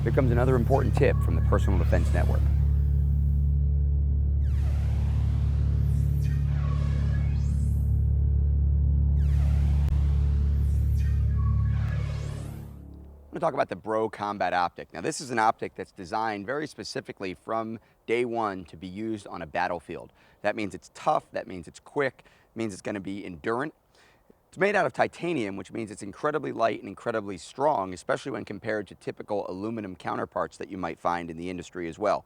Here comes another important tip from the Personal Defense Network. I'm going to talk about the Browe Combat Optic. Now, this is an optic that's designed very specifically from day one to be used on a battlefield. That means it's tough, that means it's quick, it means it's going to be endurant. It's made out of titanium, which means it's incredibly light and incredibly strong, especially when compared to typical aluminum counterparts that you might find in the industry as well.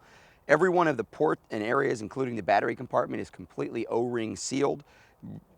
Every one of the port and areas, including the battery compartment, is completely O-ring sealed,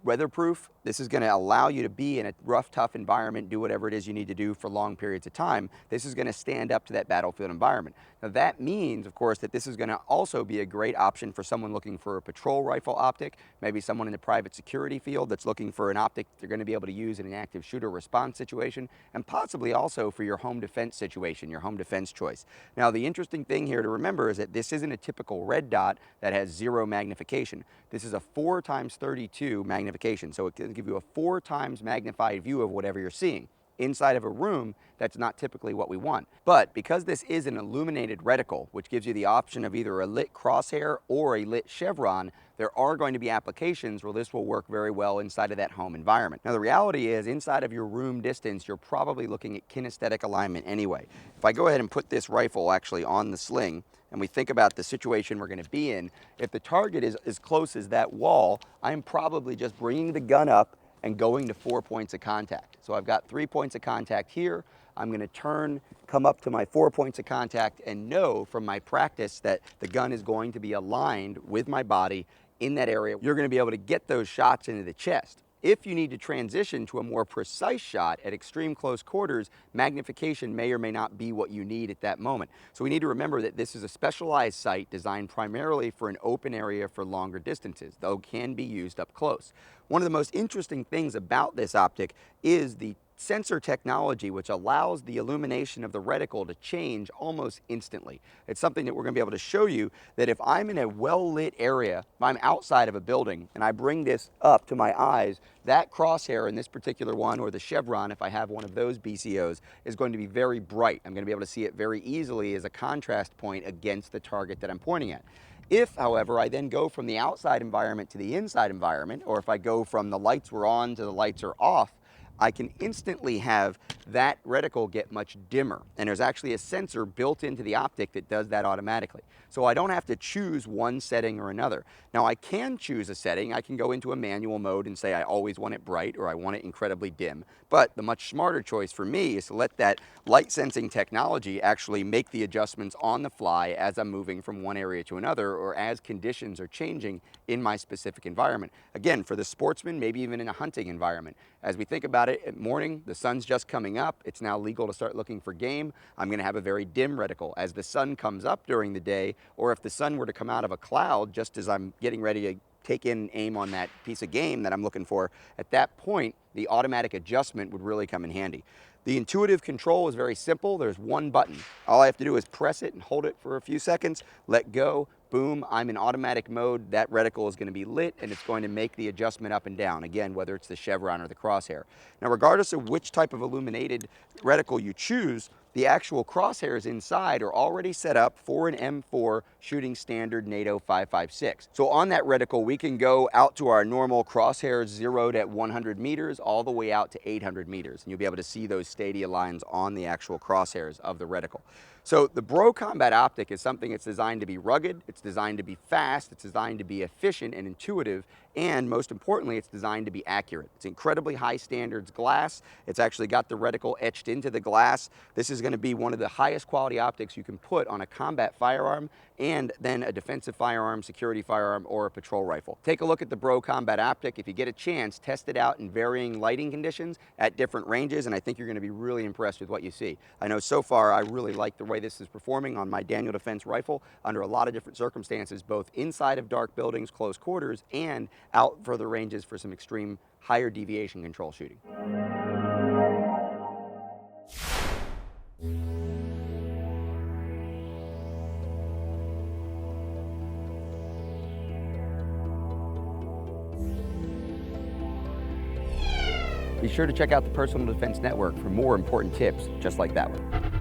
weatherproof. This is going to allow you to be in a rough, tough environment, do whatever it is you need to do for long periods of time. This is going to stand up to that battlefield environment. Now that means, of course, that this is going to also be a great option for someone looking for a patrol rifle optic, maybe someone in the private security field that's looking for an optic they're going to be able to use in an active shooter response situation, and possibly also for your home defense situation, your home defense choice. Now, the interesting thing here to remember is that this isn't a typical red dot that has 0 magnification. This is a 4x32 magnification, so it can give you a 4 times magnified view of whatever you're seeing. Inside of a room, that's not typically what we want. But because this is an illuminated reticle, which gives you the option of either a lit crosshair or a lit chevron, there are going to be applications where this will work very well inside of that home environment. Now, the reality is, inside of your room distance, you're probably looking at kinesthetic alignment anyway. If I go ahead and put this rifle actually on the sling, and we think about the situation we're going to be in, if the target is as close as that wall, I'm probably just bringing the gun up and going to 4 points of contact. So I've got 3 points of contact here. I'm going to turn, come up to my 4 points of contact, and know from my practice that the gun is going to be aligned with my body in that area. You're going to be able to get those shots into the chest. If you need to transition to a more precise shot at extreme close quarters, magnification may or may not be what you need at that moment. So we need to remember that this is a specialized sight designed primarily for an open area for longer distances, though can be used up close. One of the most interesting things about this optic is the sensor technology, which allows the illumination of the reticle to change almost instantly. It's something that we're going to be able to show you, that if I'm in a well-lit area, if I'm outside of a building and I bring this up to my eyes, that crosshair in this particular one, or the chevron if I have one of those BCOs, is going to be very bright. I'm going to be able to see it very easily as a contrast point against the target that I'm pointing at. If, however, I then go from the outside environment to the inside environment, or if I go from the lights were on to the lights are off, I can instantly have that reticle get much dimmer. And there's actually a sensor built into the optic that does that automatically. So I don't have to choose one setting or another. Now, I can choose a setting. I can go into a manual mode and say I always want it bright or I want it incredibly dim. But the much smarter choice for me is to let that light sensing technology actually make the adjustments on the fly as I'm moving from one area to another, or as conditions are changing in my specific environment. Again, for the sportsman, maybe even in a hunting environment. As we think about it, at morning, the sun's just coming up. It's now legal to start looking for game. I'm going to have a very dim reticle. As the sun comes up during the day, or if the sun were to come out of a cloud just as I'm getting ready to take in aim on that piece of game that I'm looking for, at that point, the automatic adjustment would really come in handy. The intuitive control is very simple. There's one button. All I have to do is press it and hold it for a few seconds, let go, boom, I'm in automatic mode. That reticle is going to be lit and it's going to make the adjustment up and down, again, whether it's the chevron or the crosshair. Now, regardless of which type of illuminated reticle you choose, the actual crosshairs inside are already set up for an M4 shooting standard NATO 5.56. So on that reticle, we can go out to our normal crosshairs zeroed at 100 meters all the way out to 800 meters. And you'll be able to see those stadia lines on the actual crosshairs of the reticle. So the Browe Combat Optic is something that's designed to be rugged, it's designed to be fast, it's designed to be efficient and intuitive, and most importantly, it's designed to be accurate. It's incredibly high standards glass. It's actually got the reticle etched into the glass. This is going to be one of the highest quality optics you can put on a combat firearm and then a defensive firearm, security firearm, or a patrol rifle. Take a look at the Browe Combat Optic. If you get a chance, test it out in varying lighting conditions at different ranges, and I think you're going to be really impressed with what you see. I know so far I really like the way this is performing on my Daniel Defense rifle under a lot of different circumstances, both inside of dark buildings, close quarters, and out further ranges for some extreme higher deviation control shooting. Be sure to check out the Personal Defense Network for more important tips just like that one.